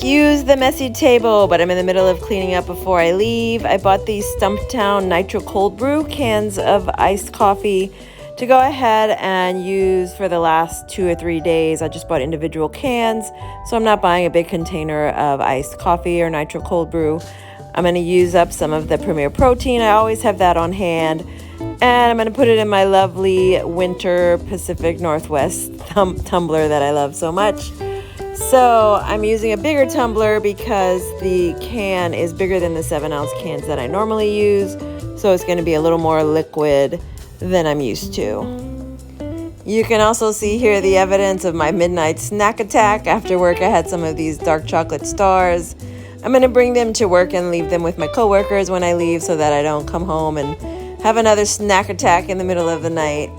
Excuse the messy table, but I'm in the middle of cleaning up before I leave. I bought these Stumptown Nitro Cold Brew cans of iced coffee to go ahead and use for the last 2 or 3 days. I just bought individual cans, so I'm not buying a big container of iced coffee or Nitro Cold Brew. I'm going to use up some of the Premier Protein. I always have that on hand. And I'm going to put it in my lovely winter Pacific Northwest tumbler that I love so much. So I'm using a bigger tumbler because the can is bigger than the 7-ounce cans that I normally use. So it's going to be a little more liquid than I'm used to. You can also see here the evidence of my midnight snack attack. After work, I had some of these dark chocolate stars. I'm going to bring them to work and leave them with my coworkers when I leave so that I don't come home and have another snack attack in the middle of the night.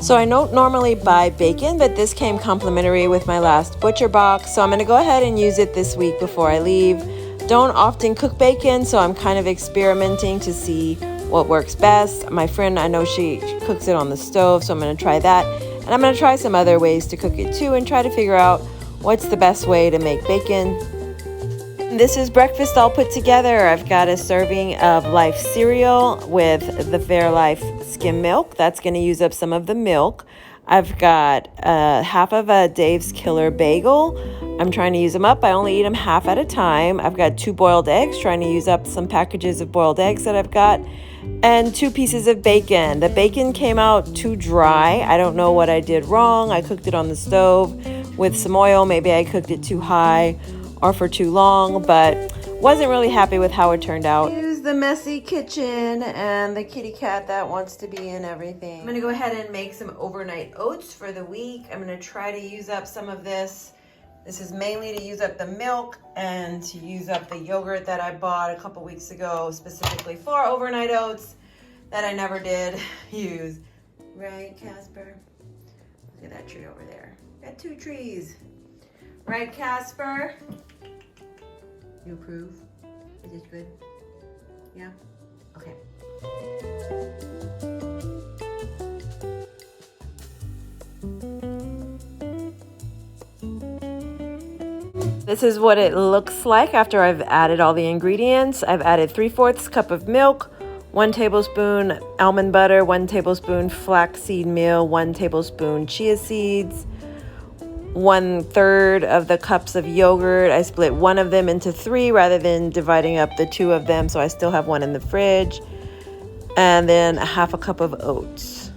So I don't normally buy bacon, but this came complimentary with my last butcher box. So I'm going to go ahead and use it this week before I leave. Don't often cook bacon, so I'm kind of experimenting to see what works best. My friend, I know she cooks it on the stove, so I'm going to try that. And I'm going to try some other ways to cook it too and try to figure out what's the best way to make bacon. This is breakfast all put together. I've got a serving of Life cereal with the Fairlife skim milk. That's going to use up some of the milk. I've got half of a Dave's Killer bagel. I'm trying to use them up. I only eat them half at a time. I've got 2 boiled eggs, trying to use up some packages of boiled eggs that I've got, and 2 pieces of bacon. The bacon came out too dry. I don't know what I did wrong. I cooked it on the stove with some oil. Maybe I cooked it too high or for too long, but wasn't really happy with how it turned out. Here's the messy kitchen and the kitty cat that wants to be in everything. I'm gonna go ahead and make some overnight oats for the week. I'm gonna try to use up some of this. This is mainly to use up the milk and to use up the yogurt that I bought a couple weeks ago specifically for overnight oats that I never did use. Right, Casper? Look at that tree over there. Got 2 trees. Right, Casper? You approve? Is it good? Yeah? Okay. This is what it looks like after I've added all the ingredients. I've added 3/4 cup of milk, 1 tablespoon almond butter, 1 tablespoon flaxseed meal, 1 tablespoon chia seeds, 1/3 of the cups of yogurt. I split one of them into 3 rather than dividing up the 2 of them, so I still have one in the fridge. And then a 1/2 cup of oats.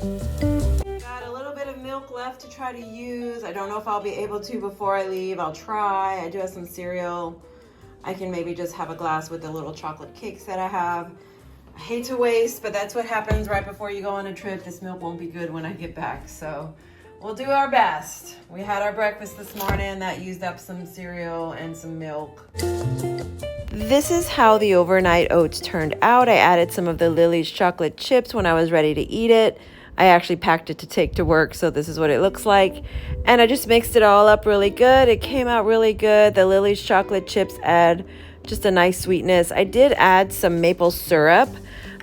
Got a little bit of milk left to try to use. I don't know if I'll be able to before I leave. I'll try. I do have some cereal. I can maybe just have a glass with the little chocolate cakes that I have. I hate to waste, but that's what happens right before you go on a trip. This milk won't be good when I get back, so we'll do our best. We had our breakfast this morning that used up some cereal and some milk. This is how the overnight oats turned out. I added some of the Lily's chocolate chips when I was ready to eat it. I actually packed it to take to work, so this is what it looks like. And I just mixed it all up really good. It came out really good. The Lily's chocolate chips add just a nice sweetness. I did add some maple syrup.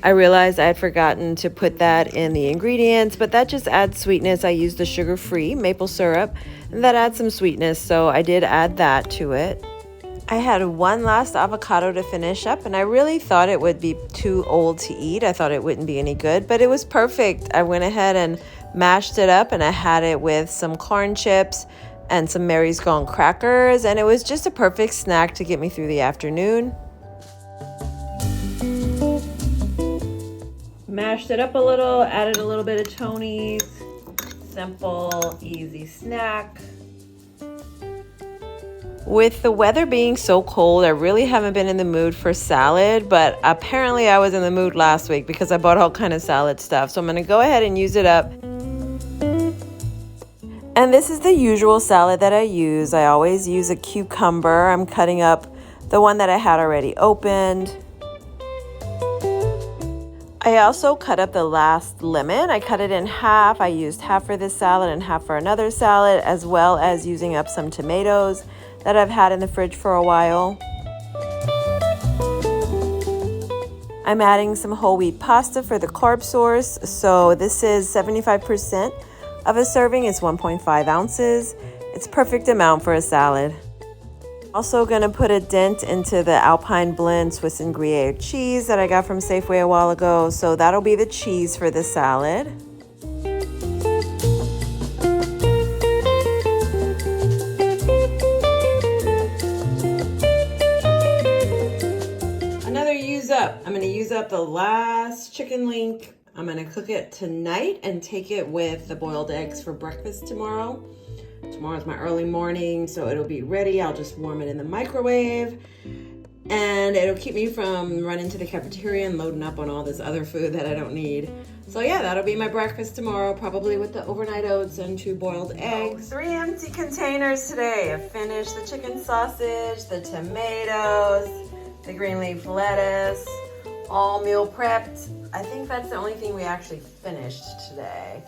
I realized I had forgotten to put that in the ingredients, but that just adds sweetness. I used the sugar-free maple syrup, and that adds some sweetness, so I did add that to it. I had one last avocado to finish up, and I really thought it would be too old to eat. I thought it wouldn't be any good, but it was perfect. I went ahead and mashed it up, and I had it with some corn chips and some Mary's Gone crackers, and it was just a perfect snack to get me through the afternoon. Mashed it up a little, added a little bit of Tony's. Simple, easy snack. With the weather being so cold, I really haven't been in the mood for salad, but apparently I was in the mood last week because I bought all kind of salad stuff. So I'm gonna go ahead and use it up. And this is the usual salad that I use. I always use a cucumber. I'm cutting up the one that I had already opened. I also cut up the last lemon. I cut it in half. I used half for this salad and half for another salad, as well as using up some tomatoes that I've had in the fridge for a while. I'm adding some whole wheat pasta for the carb source. So this is 75% of a serving. It's 1.5 ounces. It's perfect amount for a salad. Also gonna put a dent into the Alpine Blend Swiss and Gruyere cheese that I got from Safeway a while ago. So that'll be the cheese for the salad. I'm going to use up the last chicken link. I'm going to cook it tonight and take it with the boiled eggs for breakfast tomorrow. Tomorrow's my early morning, so it'll be ready. I'll just warm it in the microwave, and it'll keep me from running to the cafeteria and loading up on all this other food that I don't need. So yeah, that'll be my breakfast tomorrow, probably with the overnight oats and 2 boiled eggs. 3 empty containers today. I finished the chicken sausage, the tomatoes, the green leaf lettuce, all meal prepped. I think that's the only thing we actually finished today.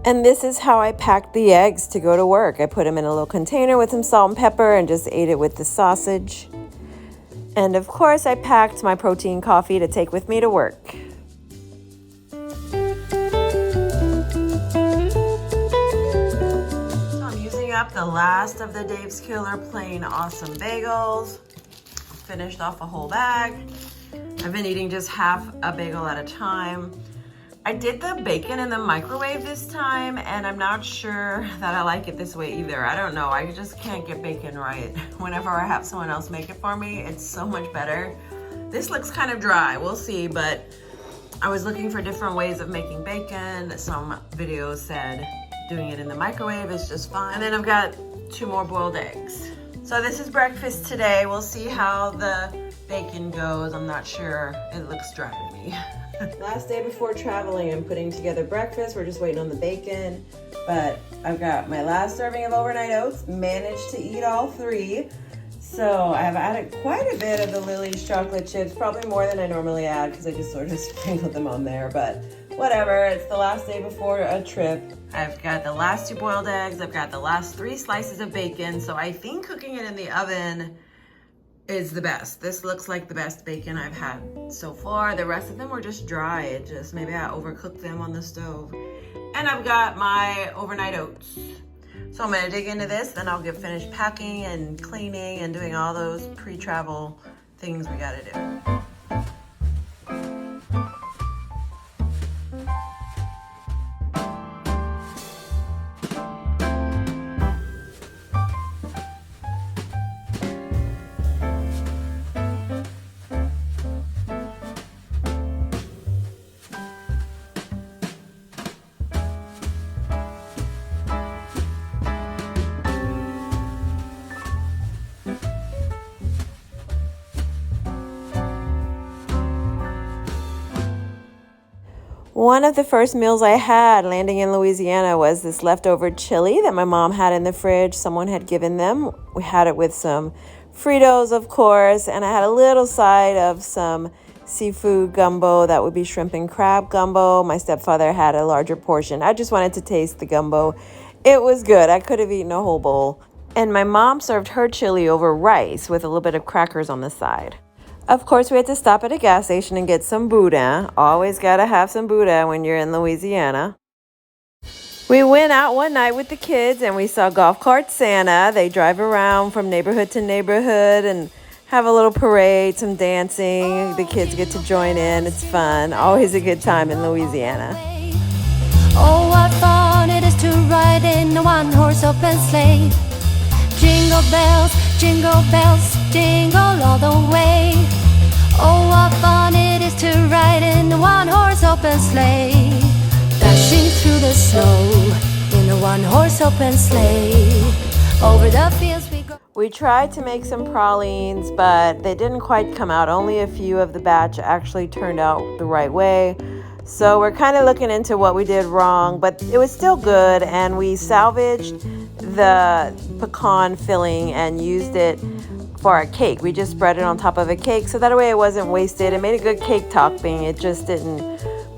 And this is how I packed the eggs to go to work. I put them in a little container with some salt and pepper and just ate it with the sausage. And of course, I packed my protein coffee to take with me to work. Up the last of the Dave's Killer Plain Awesome Bagels. Finished off a whole bag. I've been eating just half a bagel at a time. I did the bacon in the microwave this time, and I'm not sure that I like it this way either. I don't know, I just can't get bacon right. Whenever I have someone else make it for me, it's so much better. This looks kind of dry, we'll see, but I was looking for different ways of making bacon. Some videos said doing it in the microwave is just fine. And then I've got 2 more boiled eggs. So this is breakfast today. We'll see how the bacon goes. I'm not sure. It looks dry to me. Last day before traveling, I'm putting together breakfast. We're just waiting on the bacon. But I've got my last serving of overnight oats. Managed to eat all 3. So I've added quite a bit of the Lily's chocolate chips. Probably more than I normally add because I just sort of sprinkled them on there. But whatever, it's the last day before a trip. I've got the last 2 boiled eggs. I've got the last 3 slices of bacon. So I think cooking it in the oven is the best. This looks like the best bacon I've had so far. The rest of them were just dry. It just, maybe I overcooked them on the stove. And I've got my overnight oats. So I'm gonna dig into this, then I'll get finished packing and cleaning and doing all those pre-travel things we gotta do. One of the first meals I had landing in Louisiana was this leftover chili that my mom had in the fridge. Someone had given them. We had it with some Fritos, of course, and I had a little side of some seafood gumbo. That would be shrimp and crab gumbo. My stepfather had a larger portion. I just wanted to taste the gumbo. It was good. I could have eaten a whole bowl. And my mom served her chili over rice with a little bit of crackers on the side. Of course, we had to stop at a gas station and get some Boudin. Always gotta have some Boudin when you're in Louisiana. We went out one night with the kids and we saw Golf Cart Santa. They drive around from neighborhood to neighborhood and have a little parade, some dancing. The kids get to join in. It's fun. Always a good time in Louisiana. Oh, what fun it is to ride in a one-horse open sleigh. Jingle bells, jingle all the way. Oh, what fun it is to ride in a one-horse open sleigh. Dashing through the snow in a one-horse open sleigh. Over the fields we go. We tried to make some pralines, but they didn't quite come out. Only a few of the batch actually turned out the right way. So we're kind of looking into what we did wrong, but it was still good, and we salvaged the pecan filling and used it for a cake. We just spread it on top of a cake so that way it wasn't wasted. It made a good cake topping. It just didn't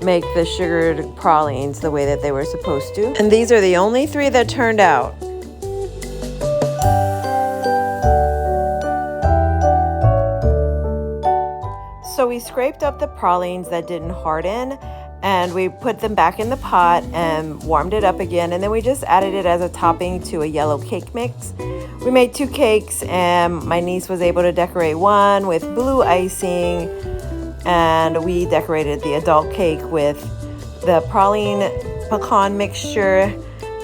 make the sugared pralines the way that they were supposed to. And these are the only 3 that turned out. scraped up the pralines that didn't harden, and we put them back in the pot and warmed it up again, and then we just added it as a topping to a yellow cake mix. We made 2 cakes, and my niece was able to decorate one with blue icing, and we decorated the adult cake with the praline pecan mixture.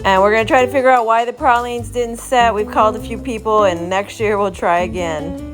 And we're gonna try to figure out why the pralines didn't set. We've called a few people, and next year we'll try again.